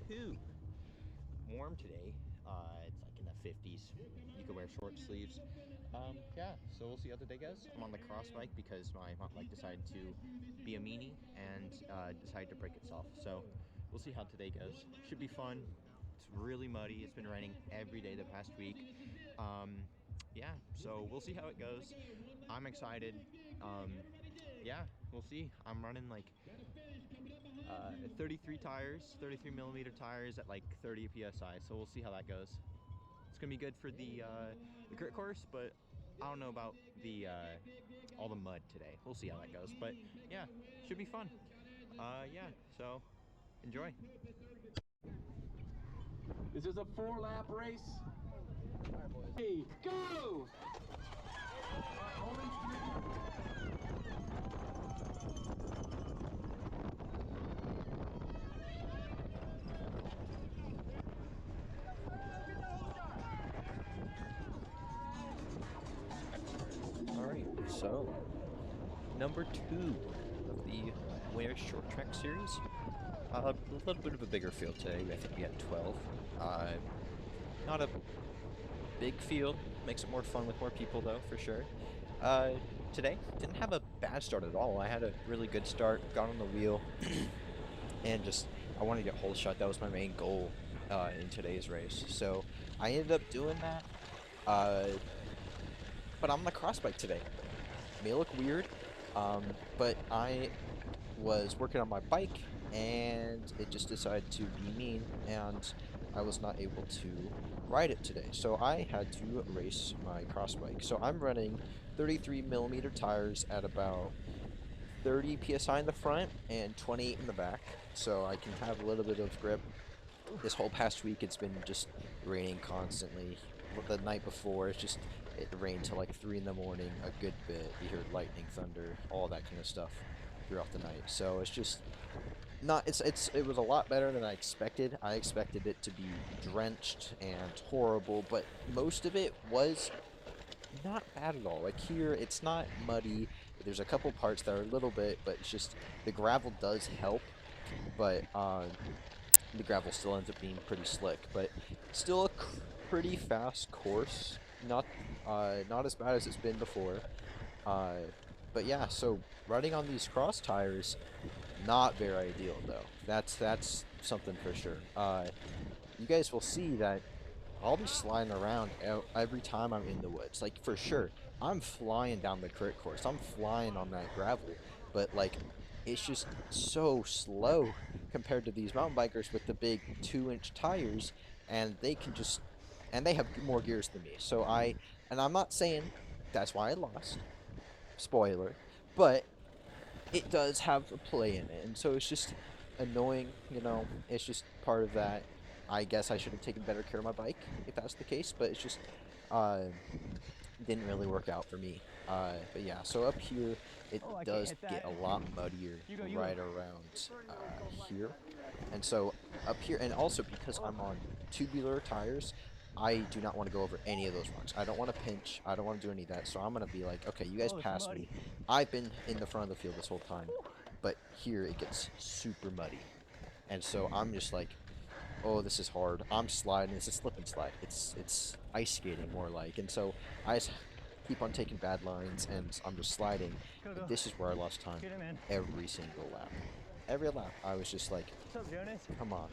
2. Warm today. It's like in the 50s. You can wear short sleeves. Yeah, so we'll see how the day goes. I'm on the cross bike because my mountain bike decided to be a meanie and decided to break itself. So we'll see how today goes. Should be fun. It's really muddy. It's been raining every day the past week. Um, yeah, so we'll see how it goes. I'm excited. Um, yeah, we'll see. I'm running like 33 tires, 33 millimeter tires at like 30 psi. So we'll see how that goes. It's gonna be good for the crit course, but I don't know about the all the mud today. We'll see how that goes. But yeah, should be fun. Yeah, so enjoy. This is a 4-lap race. Hey, go! All right, so number 2 of the Winter Short Track Series. A little bit of a bigger field today. I think we had 12. Not a big field. Makes it more fun with more people, though, for sure. Today, didn't have a bad start at all. I had a really good start, got on the wheel, and just, I wanted to get hole shot. That was my main goal in today's race. So I ended up doing that. But I'm on the cross bike today. It may look weird, but I was working on my bike and it just decided to be mean and I was not able to ride it today. So I had to race my cross bike. So I'm running 33 millimeter tires at about 30 psi in the front and 28 in the back. So I can have a little bit of grip. This whole past week it's been just raining constantly. The night before it rained till like 3 in the morning a good bit. You heard lightning, thunder, all that kind of stuff throughout the night. So it's just not it was a lot better than I expected. I expected it to be drenched and horrible, but most of it was not bad at all. Like here it's not muddy. There's a couple parts that are a little bit, but it's just the gravel does help, but the gravel still ends up being pretty slick, but still a pretty fast course. Not as bad as it's been before. Uh, but yeah, so riding on these cross tires, not very ideal though. That's something for sure. You guys will see that I'll be sliding around every time I'm in the woods. Like for sure, I'm flying down the crit course. I'm flying on that gravel, but like it's just so slow compared to these mountain bikers with the big 2-inch tires, and they have more gears than me. And I'm not saying that's why I lost. Spoiler, but it does have a play in it, and so it's just annoying. It's just part of that. I guess I should have taken better care of my bike if that's the case, but it's just uh, didn't really work out for me. But yeah, so up here it does get a lot muddier right around here, and so up here, and also because I'm on tubular tires, I do not want to go over any of those rocks. I don't want to pinch. I don't want to do any of that. So I'm gonna be like, okay, you guys pass me. I've been in the front of the field this whole time, but here it gets super muddy, and so I'm just like, oh, this is hard. I'm sliding. It's a slip and slide. It's ice skating more like. And so I just keep on taking bad lines, and I'm just sliding. And this is where I lost time every single lap. Every lap, I was just like, come on,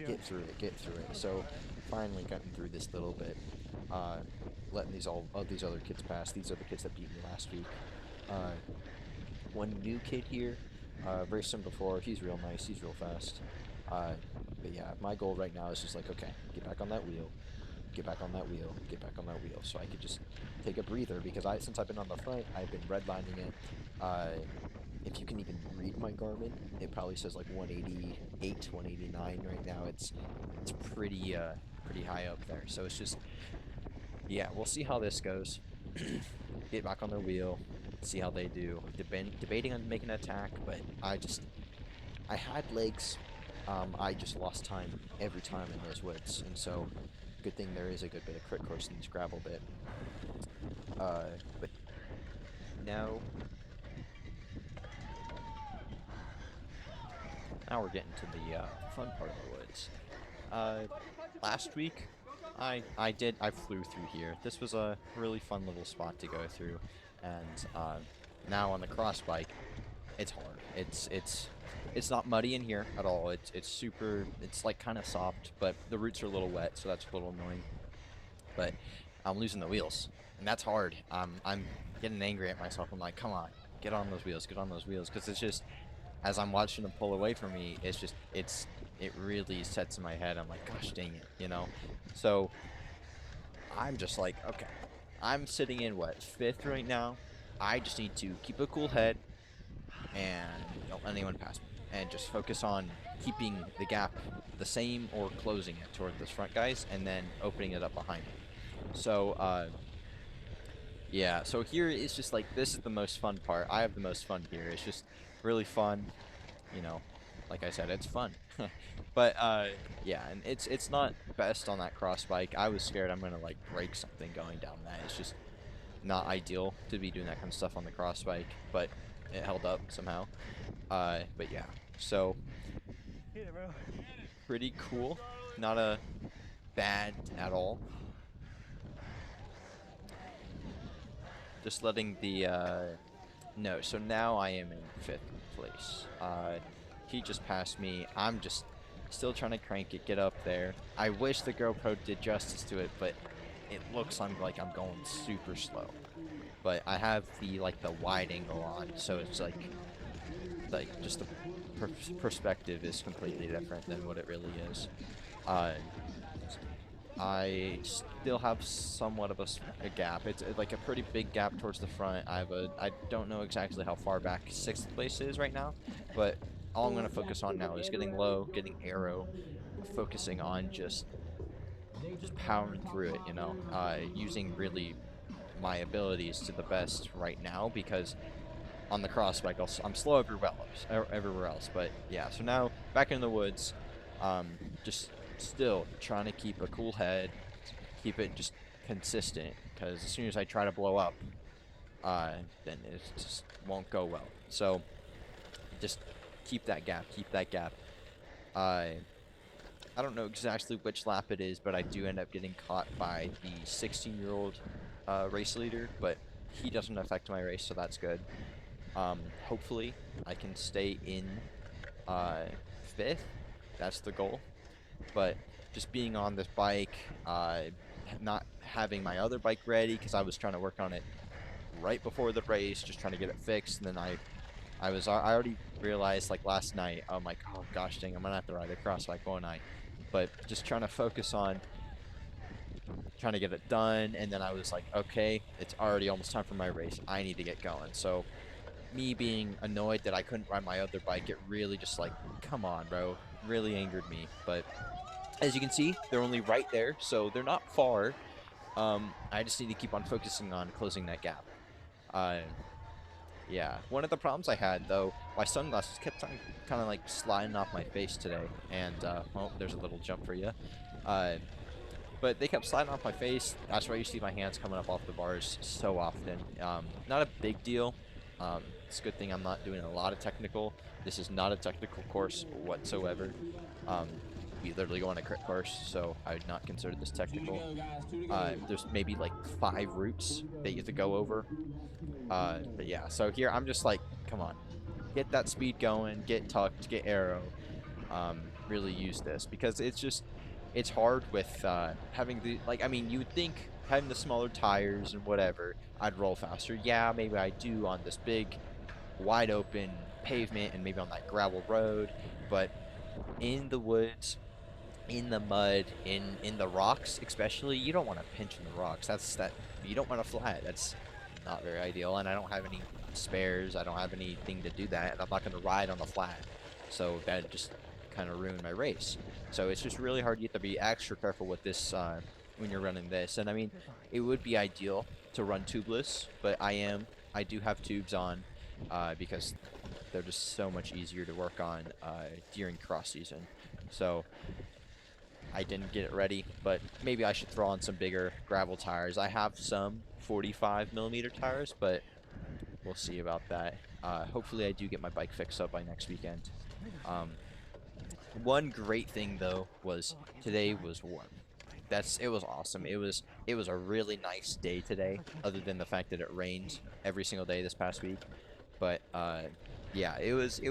get through it, get through it. So finally gotten through this little bit, uh, letting these other kids pass. These are the kids that beat me last week. Uh, One new kid here, very similar before. He's real nice. He's real fast. Uh, but yeah, my goal right now is just like, okay, get back on that wheel, get back on that wheel, get back on that wheel, so I could just take a breather because since I've been on the front, I've been redlining it. Uh, if you can even read my Garmin, it probably says like 188, 189 right now. It's pretty high up there. So it's just, yeah, we'll see how this goes. Get back on their wheel, see how they do. Debating on making an attack, but I had legs. I just lost time every time in those woods, and so good thing there is a good bit of crit course in this gravel bit. But now now we're getting to the fun part of the woods. Uh, Last week, I flew through here. This was a really fun little spot to go through, and now on the cross bike, it's hard. It's not muddy in here at all. It's super. It's like kind of soft, but the roots are a little wet, so that's a little annoying. But I'm losing the wheels, and that's hard. I'm getting angry at myself. I'm like, come on, get on those wheels, get on those wheels, because it's just as I'm watching them pull away from me, it really sets in my head. I'm like, gosh dang it, you know. So I'm just like, okay, I'm sitting in what, fifth right now. I just need to keep a cool head and don't let anyone pass me, and just focus on keeping the gap the same or closing it toward those front guys, and then opening it up behind me. So yeah, so here it's just like this is the most fun part. I have the most fun here. It's just really fun, you know. Like I said, it's fun. But yeah, and it's not best on that cross bike. I was scared I'm gonna like break something going down that. It's just not ideal to be doing that kind of stuff on the cross bike, but it held up somehow. But yeah, so pretty cool. Not a bad at all. Just letting the no. So now I am in fifth place. He just passed me. I'm just still trying to crank it, get up there. I wish the GoPro did justice to it, but it looks like I'm going super slow. But I have the like the wide angle on, so it's like just the perspective is completely different than what it really is. Uh, I still have somewhat of a gap. It's like a pretty big gap towards the front. I don't know exactly how far back sixth place is right now, but all I'm gonna focus on now is getting low, getting aero, focusing on just powering through it. You know, using really my abilities to the best right now, because on the cross bike I'm slow everywhere else. But yeah, so now back in the woods, just still trying to keep a cool head, keep it just consistent, because as soon as I try to blow up, then it just won't go well. So just keep that gap, keep that gap. I don't know exactly which lap it is, but I do end up getting caught by the 16-year-old race leader, but he doesn't affect my race, so that's good. Hopefully I can stay in fifth. That's the goal. But just being on this bike, not having my other bike ready because I was trying to work on it right before the race, just trying to get it fixed. And then I already realized like last night, I'm like, oh gosh dang, I'm gonna have to ride the cross bike, won't I? But just trying to focus on trying to get it done, and then I was like, okay, it's already almost time for my race. I need to get going. So me being annoyed that I couldn't ride my other bike, it really just like, come on, bro, really angered me. But as you can see, they're only right there, so they're not far. I just need to keep on focusing on closing that gap. Uh, yeah, one of the problems I had though, my sunglasses kept on kind of like sliding off my face today, and well, there's a little jump for you. But they kept sliding off my face. That's why you see my hands coming up off the bars so often. Not a big deal. It's a good thing I'm not doing a lot of technical. This is not a technical course whatsoever. We literally go on a crit course, so I would not consider this technical. There's maybe like 5 routes that you have to go over. But yeah, so here I'm just like, come on, get that speed going, get tucked, get aero. Really use this, because it's hard with having the, like, I mean, you would think having the smaller tires and whatever, I'd roll faster. Yeah, maybe I do on this big, wide open pavement and maybe on that gravel road, but in the woods, in the mud, in the rocks especially, you don't want to pinch in the rocks. You don't want to flat. That's not very ideal, and I don't have any spares. I don't have anything to do that, and I'm not going to ride on the flat, so that just kind of ruined my race. So it's just really hard. You have to be extra careful with this when you're running this. And I mean, it would be ideal to run tubeless, but I do have tubes on because they're just so much easier to work on during cross season. So I didn't get it ready, but maybe I should throw on some bigger gravel tires. I have some 45mm tires, but we'll see about that. Hopefully I do get my bike fixed up by next weekend. One great thing though was today was warm. It was awesome. It was a really nice day today, other than the fact that it rained every single day this past week. But yeah, it was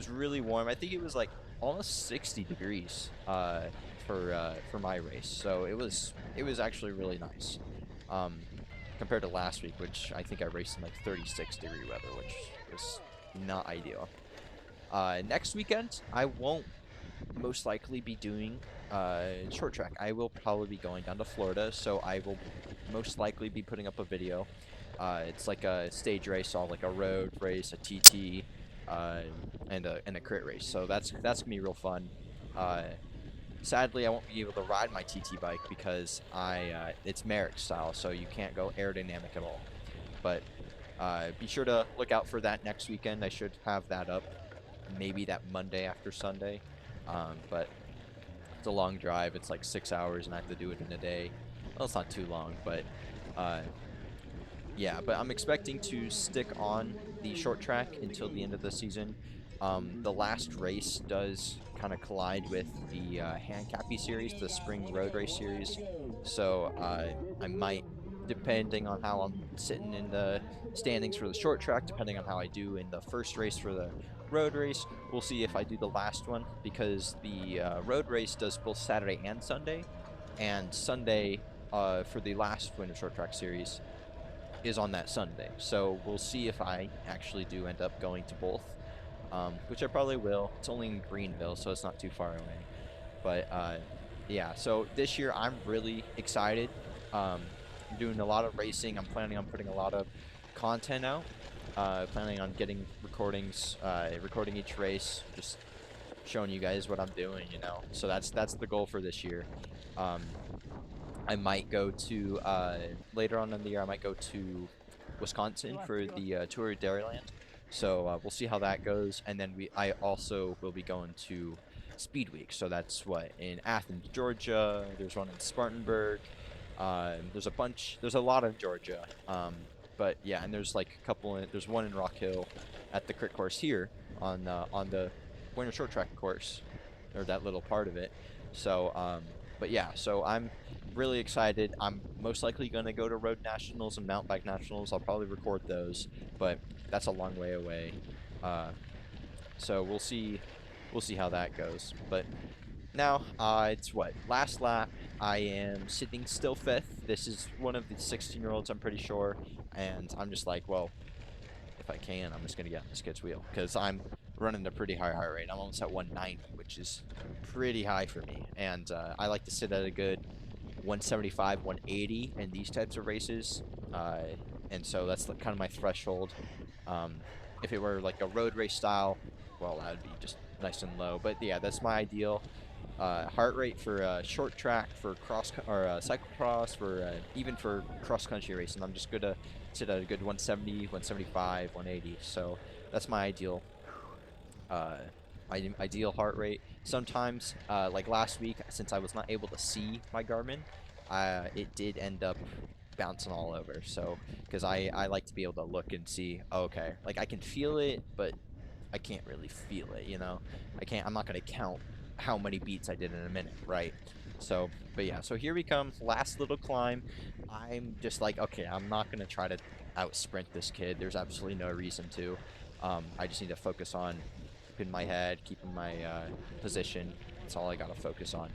really warm. I think it was like almost 60 degrees for my race. So it was actually really nice. Um, compared to last week, which I think I raced in like 36-degree weather, which was not ideal. Next weekend, I won't most likely be doing short track. I will probably be going down to Florida, so I will most likely be putting up a video. It's like a stage race, all like a road race, a TT, uh, and a crit race. So that's gonna be real fun. Uh, Sadly, I won't be able to ride my TT bike because it's Merrick style, so you can't go aerodynamic at all. But be sure to look out for that next weekend. I should have that up maybe that Monday after Sunday. But it's a long drive. It's like 6 hours, and I have to do it in a day. Well, it's not too long, but uh, yeah. But I'm expecting to stick on the short track until the end of the season. The last race does kind of collide with the Handcappy series, the spring road race series. So I might, depending on how I'm sitting in the standings for the short track, depending on how I do in the first race for the road race, we'll see if I do the last one, because the road race does both Saturday and Sunday, and Sunday for the last Winter Short Track Series is on that Sunday. So we'll see if I actually do end up going to both, which I probably will. It's only in Greenville, so it's not too far away. But yeah, so this year I'm really excited. I'm doing a lot of racing. I'm planning on putting a lot of content out. Planning on getting recordings, recording each race, just showing you guys what I'm doing, you know. So that's the goal for this year. Um, I might go to later on in the year. I might go to Wisconsin for the Tour of Dairyland. So we'll see how that goes, and then I also will be going to Speed Week. So that's what, in Athens, Georgia. There's one in Spartanburg. There's a bunch. There's a lot in Georgia. But yeah, and there's like a couple. There's one in Rock Hill, at the crit course here on the Winter Short Track course, or that little part of it. So but yeah, so I'm really excited. I'm most likely gonna go to Road Nationals and Mountain Bike Nationals. I'll probably record those, but that's a long way away. Uh, so we'll see how that goes. But now, it's what? Last lap. I am sitting still fifth. This is one of the 16-year-olds, I'm pretty sure. And I'm just like, well, if I can, I'm just going to get on the skid's wheel, because I'm running a pretty high heart rate. I'm almost at 190, which is pretty high for me. And I like to sit at a good 175, 180 in these types of races. And so that's kind of my threshold. If it were like a road race style, well, that would be just nice and low. But yeah, that's my ideal heart rate for short track, for cross or cyclocross, for even for cross country racing. I'm just gonna sit at a good 170, 175, 180. So that's my ideal uh, ideal heart rate. Sometimes, like last week, since I was not able to see my Garmin, it did end up bouncing all over. So, because I like to be able to look and see, oh, okay, like I can feel it, but I can't really feel it, you know? I'm not going to count how many beats I did in a minute, right? So, but yeah, so here we come, last little climb. I'm just like, okay, I'm not going to try to out sprint this kid. There's absolutely no reason to. I just need to focus on keeping my head, keeping my position. That's all I got to focus on.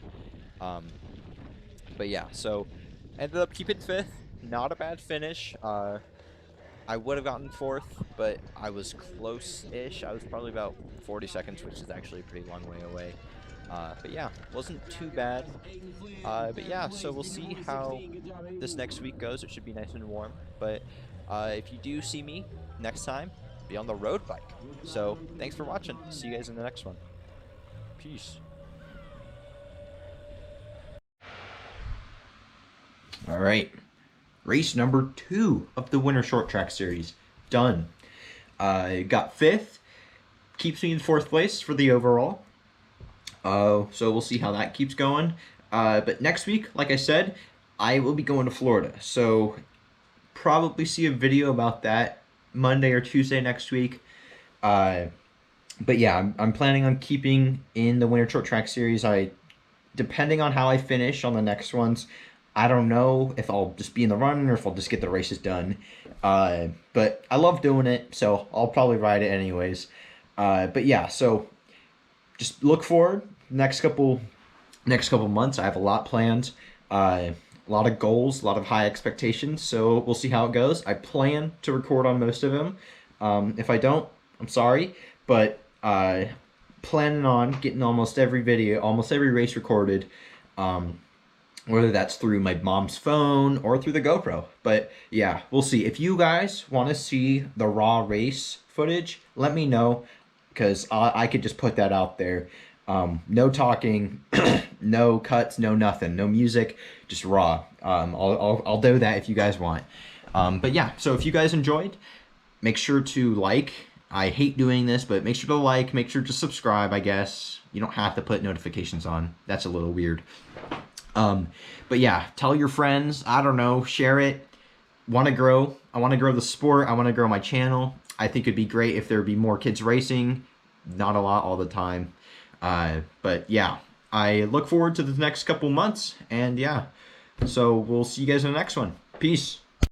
But yeah, so ended up keeping fifth. Not a bad finish. I would have gotten fourth, but I was close-ish. I was probably about 40 seconds, which is actually a pretty long way away. But yeah, wasn't too bad. But yeah, so we'll see how this next week goes. It should be nice and warm. But if you do see me next time, be on the road bike. So thanks for watching. See you guys in the next one. Peace. All right. Race number 2 of the Winter Short Track Series. Done. Got 5th. Keeps me in 4th place for the overall. So we'll see how that keeps going. But next week, like I said, I will be going to Florida. So probably see a video about that Monday or Tuesday next week. But yeah, I'm planning on keeping in the Winter Short Track Series. Depending on how I finish on the next ones, I don't know if I'll just be in the run or if I'll just get the races done. But I love doing it, so I'll probably ride it anyways. But yeah, so just look forward next couple months. I have a lot planned, a lot of goals, a lot of high expectations. So we'll see how it goes. I plan to record on most of them. If I don't, I'm sorry, but planning on getting almost every video, almost every race recorded. Whether that's through my mom's phone or through the GoPro. But yeah, we'll see. If you guys want to see the raw race footage, let me know, because I could just put that out there. No talking, no cuts, no nothing, no music, just raw. I'll do that if you guys want. But yeah, so if you guys enjoyed, make sure to like. I hate doing this, but make sure to like, make sure to subscribe, I guess. You don't have to put notifications on. That's a little weird. But yeah, tell your friends, I don't know, share it. I want to grow the sport. I want to grow my channel. I think it'd be great if there'd be more kids racing. Not a lot all the time. But yeah, I look forward to the next couple months, and yeah, so we'll see you guys in the next one. Peace.